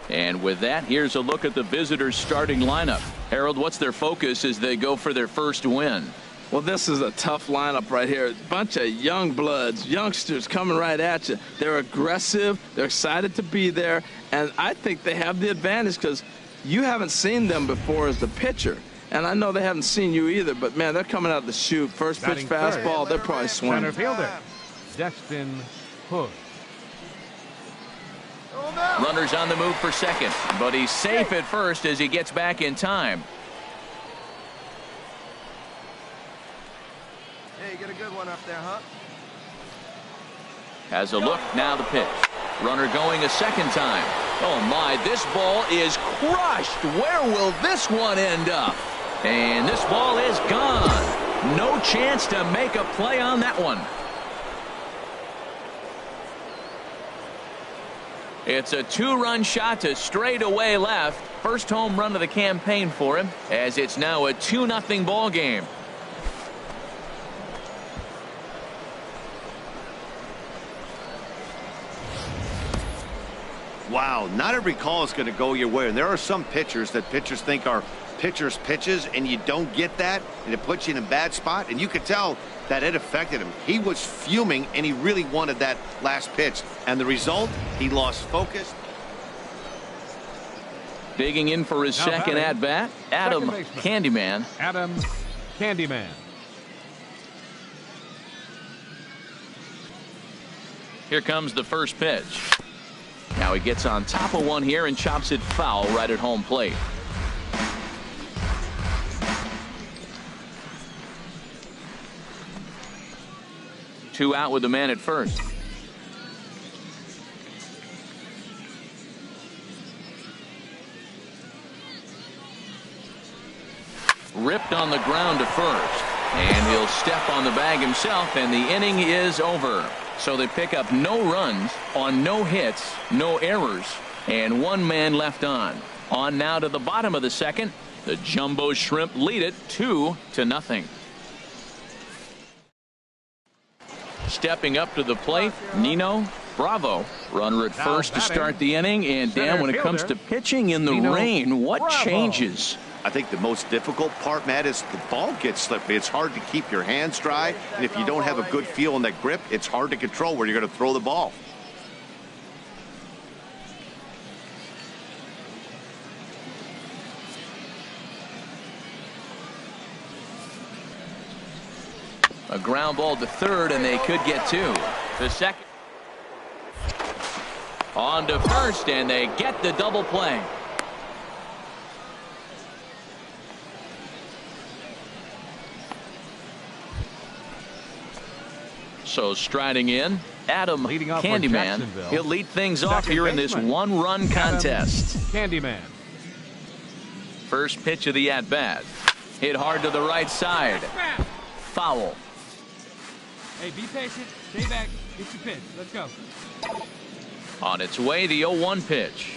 And with that, here's a look at the visitors' starting lineup. Harold, what's their focus as they go for their first win? Well, this is a tough lineup right here. A bunch of young bloods, youngsters coming right at you. They're aggressive. They're excited to be there. And I think they have the advantage because you haven't seen them before as the pitcher. And I know they haven't seen you either, but, man, they're coming out the chute. First pitch fastball, they're probably swinging. Center fielder, Destin Hood. Runners on the move for second, but he's safe at first as he gets back in time. Hey, you get a good one up there, huh? Has a look, now the pitch. Runner going a second time. Oh my, this ball is crushed. Where will this one end up? And this ball is gone. No chance to make a play on that one. It's a 2-run shot to straightaway left. First home run of the campaign for him, as it's now a 2-0 ball game. Wow, not every call is going to go your way, and there are some pitchers that pitchers think are pitcher's pitches and you don't get that, and it puts you in a bad spot, and you could tell that it affected him. He was fuming, and he really wanted that last pitch. And the result, he lost focus. Digging in for his second at-bat, Adam Candyman. Adam Candyman. Here comes the first pitch. Now he gets on top of one here and chops it foul right at home plate. Two out with the man at first. Ripped on the ground to first, and he'll step on the bag himself, and the inning is over. So they pick up no runs on no hits, no errors, and one man left on. On now to the bottom of the second. The Jumbo Shrimp lead it 2-0. Stepping up to the plate, Nino Bravo. Runner at first to start the inning. And Dan, when it comes to pitching in the rain, what changes? I think the most difficult part, Matt, is the ball gets slippery. It's hard to keep your hands dry, and if you don't have a good feel on that grip, it's hard to control where you're going to throw the ball. A ground ball to third, and they could get two. The second. On to first, and they get the double play. So striding in, Adam Candyman. He'll lead things off here in this one-run contest. Candyman. First pitch of the at-bat. Hit hard to the right side. Foul. Hey, be patient. Stay back. Get your pitch. Let's go. On its way, the 0-1 pitch.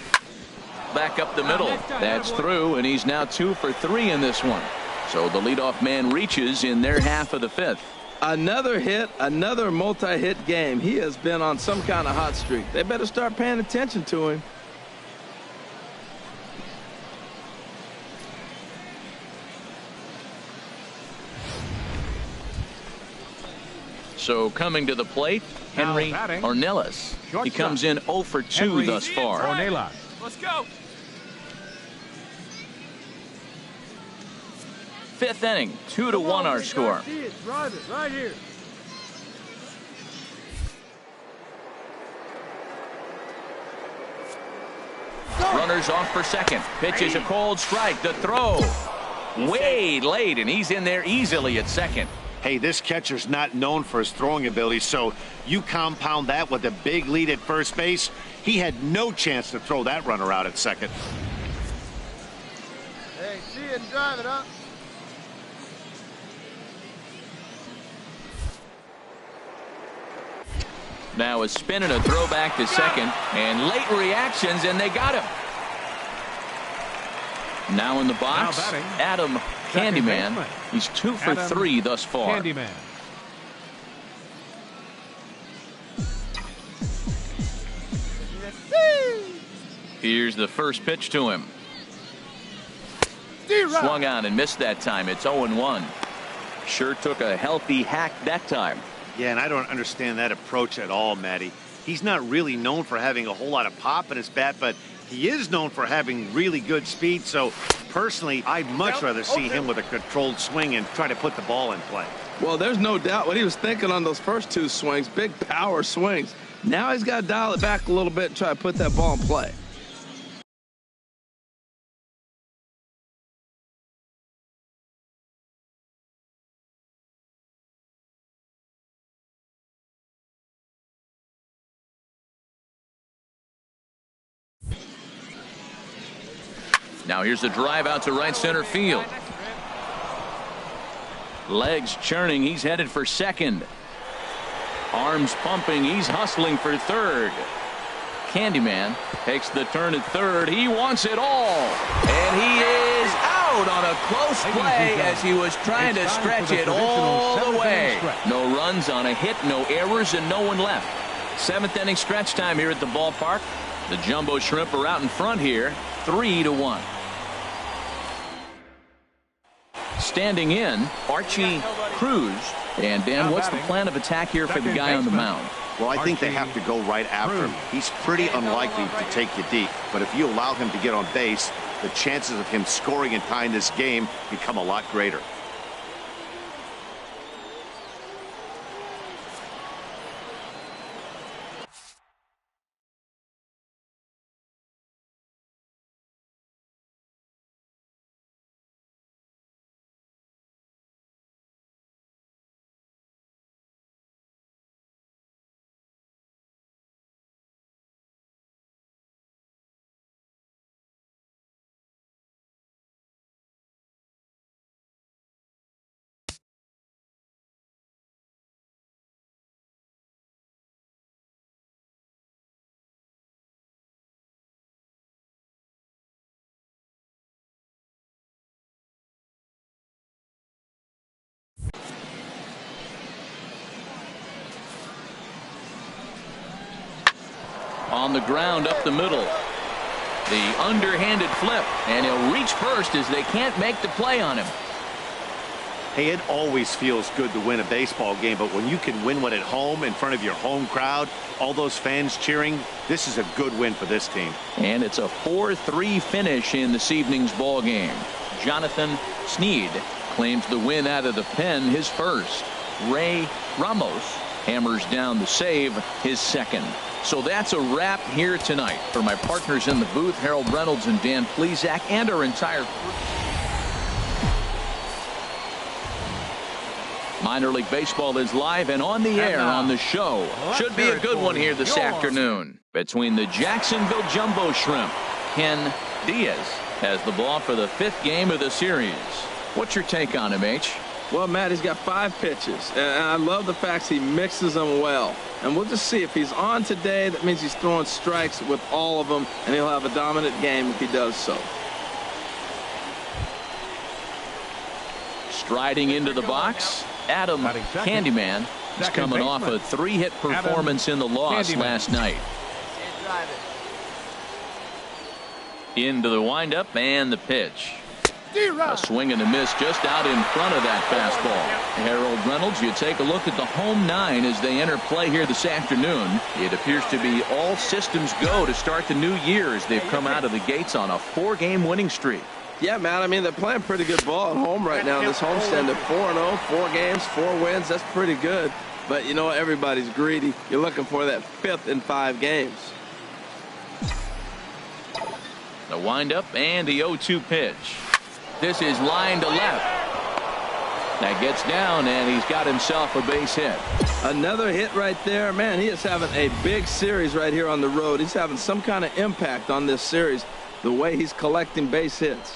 Back up the middle. That's through, and he's now 2 for 3 in this one. So the leadoff man reaches in their half of the fifth. Another hit, another multi-hit game. He has been on some kind of hot streak. They better start paying attention to him. So coming to the plate, Henry Ornelas. He comes in 0 for 2 thus far. Ornelas. Let's go. Fifth inning, 2-1 our score. Drive it right here. Runners off for second. Pitch is a cold strike. The throw. Way late, and he's in there easily at second. Hey, this catcher's not known for his throwing ability, so you compound that with a big lead at first base. He had no chance to throw that runner out at second. Hey, see it and drive it, huh? Now a spin and a throw back to second, and late reactions, and they got him. Now in the box, Adam Candyman. He's 2 for 3 thus far. Candyman. Here's the first pitch to him. Swung on and missed that time. It's 0-1. Sure took a healthy hack that time. Yeah, and I don't understand that approach at all, Matty. He's not really known for having a whole lot of pop in his bat, but he is known for having really good speed. So, personally, I'd much rather see him with a controlled swing and try to put the ball in play. Well, there's no doubt what he was thinking on those first two swings, big power swings. Now he's got to dial it back a little bit and try to put that ball in play. Now here's a drive out to right center field. Legs churning. He's headed for second. Arms pumping. He's hustling for third. Candyman takes the turn at third. He wants it all. And he is out on a close play as he was trying to stretch it all the way. No runs on a hit, no errors, and no one left. Seventh inning stretch time here at the ballpark. The Jumbo Shrimp are out in front here, 3-1. standing in, Archie Cruz. And, Dan, what's the plan of attack here for the guy on the mound? Well, I think they have to go right after him. He's pretty unlikely to take you deep, but if you allow him to get on base, the chances of him scoring and tying this game become a lot greater. On the ground up the middle. The underhanded flip, and he'll reach first as they can't make the play on him. Hey, it always feels good to win a baseball game, but when you can win one at home in front of your home crowd, all those fans cheering, this is a good win for this team. And it's a 4-3 finish in this evening's ball game. Jonathan Sneed claims the win out of the pen, his first. Ray Ramos hammers down the save, his second. So that's a wrap here tonight. For my partners in the booth, Harold Reynolds and Dan Plesac, and our entire Minor League Baseball is live and on the air on the show. Should be a good one here this afternoon. Between the Jacksonville Jumbo Shrimp, Ken Diaz has the ball for the 5th game of the series. What's your take on him, H? Well, Matt, he's got 5 pitches, and I love the fact he mixes them well. And we'll just see if he's on today. That means he's throwing strikes with all of them, and he'll have a dominant game if he does so. Striding into the box, Adam Candyman is coming off a 3-hit performance in the loss last night. Into the windup and the pitch. A swing and a miss just out in front of that fastball. Harold Reynolds, you take a look at the home 9 as they enter play here this afternoon. It appears to be all systems go to start the new year as they've come out of the gates on a 4-game winning streak. Yeah, Matt, I mean, they're playing pretty good ball at home right now. This homestand at 4-0, 4 games, 4 wins. That's pretty good. But you know, everybody's greedy. You're looking for that 5th in 5 games. The windup and the 0-2 pitch. This is line to left. That gets down, and he's got himself a base hit. Another hit right there. Man, he is having a big series right here on the road. He's having some kind of impact on this series, the way he's collecting base hits.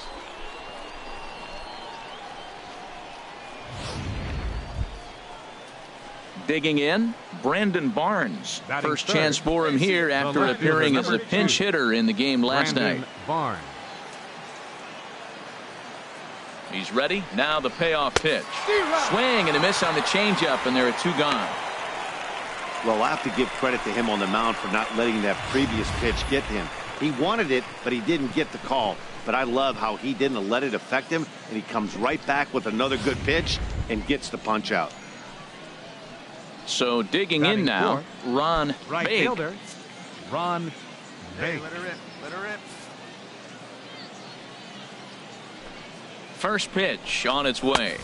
Digging in, Brandon Barnes. First chance for him here after appearing as a pinch hitter in the game last night. Barnes. He's ready. Now the payoff pitch. Swing and a miss on the changeup, and there are 2 gone. Well, I have to give credit to him on the mound for not letting that previous pitch get to him. He wanted it, but he didn't get the call. But I love how he didn't let it affect him, and he comes right back with another good pitch and gets the punch out. So digging in now, Ron Right Bake. fielder, Ron Bake. Let her rip. Let her rip. First pitch on its way.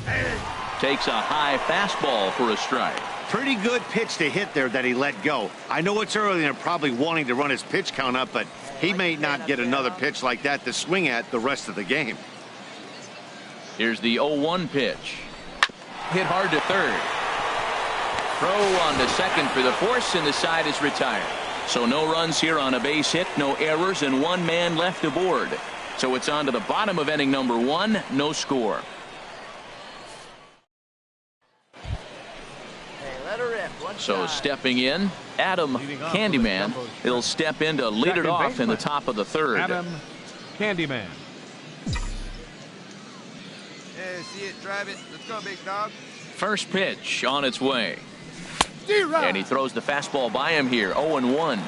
Takes a high fastball for a strike. Pretty good pitch to hit there that he let go. I know it's early and they're probably wanting to run his pitch count up, but he may not get another pitch like that to swing at the rest of the game. Here's the 0-1 pitch. Hit hard to third. Throw on to second for the force, and the side is retired. So no runs here on a base hit, no errors, and 1 man left aboard. So it's on to the bottom of inning number 1, no score. So stepping in, Adam Candyman. He'll step in to lead it off in the top of the 3rd. Adam Candyman. Yeah, see it, drive it. Let's go, big dog. First pitch on its way. And he throws the fastball by him here, 0-1.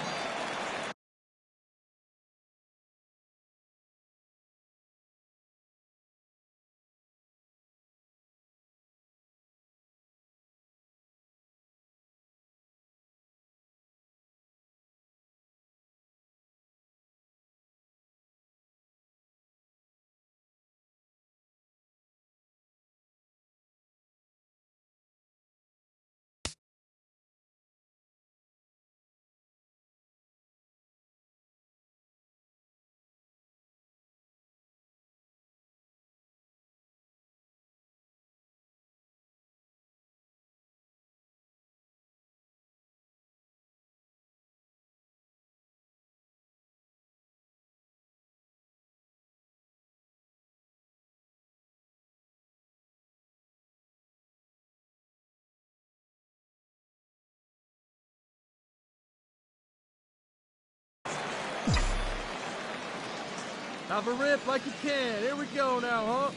Have a rip like you can. Here we go now,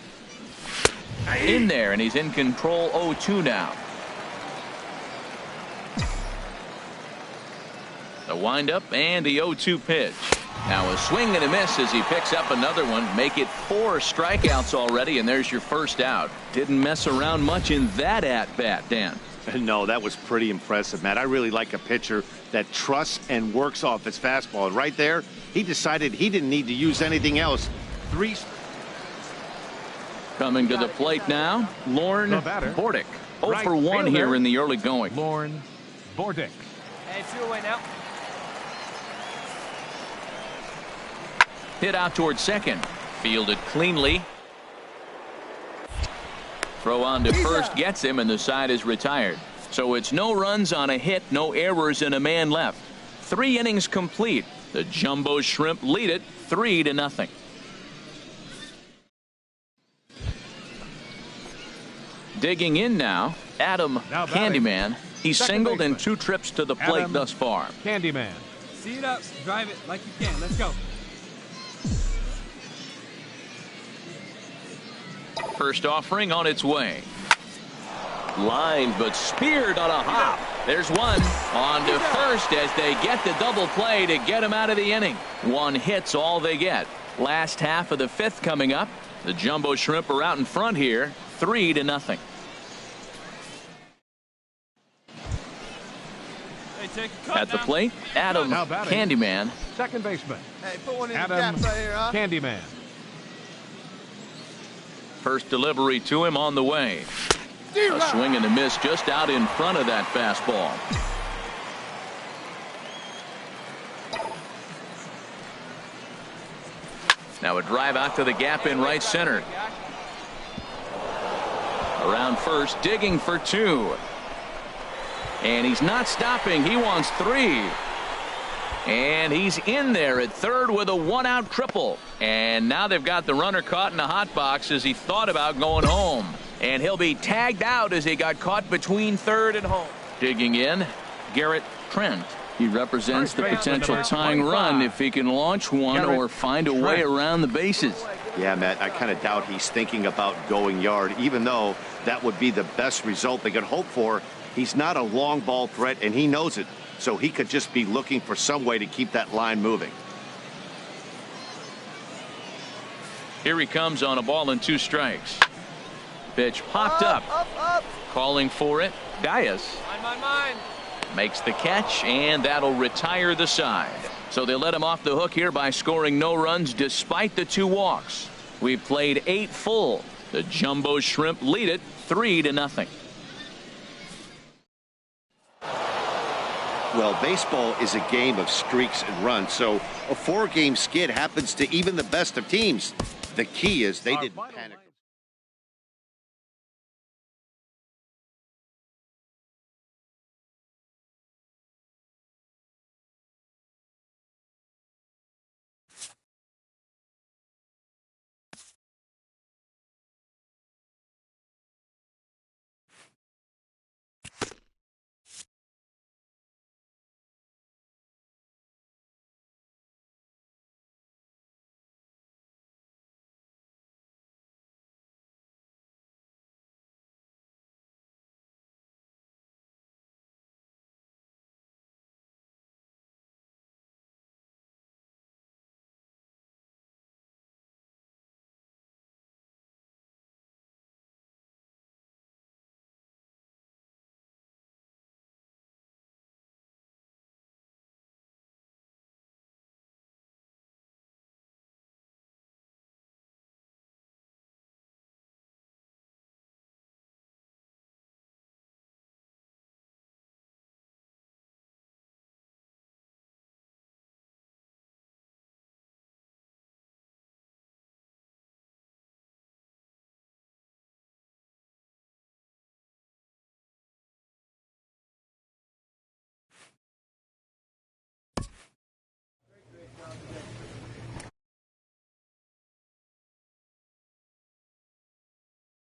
huh? In there, and he's in control 0-2 now. The windup and the 0-2 pitch. Now a swing and a miss as he picks up another one. Make it 4 strikeouts already, and there's your first out. Didn't mess around much in that at-bat, Dan. No, that was pretty impressive, Matt. I really like a pitcher that trusts and works off his fastball. And right there, he decided he didn't need to use anything else. 3. Coming to the plate now, Lorne Bordick. 0 for 1 here in the early going. Lorne Bordick. Hey, 2 away now. Hit out towards second. Fielded cleanly. Throw on to first gets him, and the side is retired. So it's no runs on a hit, no errors, and a man left. 3 innings complete. The Jumbo Shrimp lead it 3-0. Digging in now, Adam Candyman. He's singled in 2 trips to the plate thus far. Candyman. See it up. Drive it like you can. Let's go. First offering on its way. Lined but speared on a hop. There's one. On to first as they get the double play to get him out of the inning. 1 hit's all they get. Last half of the 5th coming up. The Jumbo Shrimp are out in front here, 3-0. Hey, take a cut At the now. plate, Adam Candyman. Second baseman. Hey, put one in the Adam gap right here, huh? Candyman. First delivery to him on the way. A swing and a miss just out in front of that fastball. Now a drive out to the gap in right center. Around first, digging for 2. And he's not stopping. He wants 3. And he's in there at third with a 1-out triple. And now they've got the runner caught in the hot box as he thought about going home. And he'll be tagged out as he got caught between third and home. Digging in, Garrett Trent. He represents the potential tying run if he can launch one or find a way around the bases. Yeah, Matt, I kind of doubt he's thinking about going yard, even though that would be the best result they could hope for. He's not a long ball threat, and he knows it. So he could just be looking for some way to keep that line moving. Here he comes on a ball and 2 strikes. Pitch popped up. Calling for it. Dias Mine. makes the catch, and that'll retire the side. So they let him off the hook here by scoring no runs despite the 2 walks. We've played 8 full. The Jumbo Shrimp lead it 3-0. Well, baseball is a game of streaks and runs, so a 4-game skid happens to even the best of teams. The key is they didn't panic.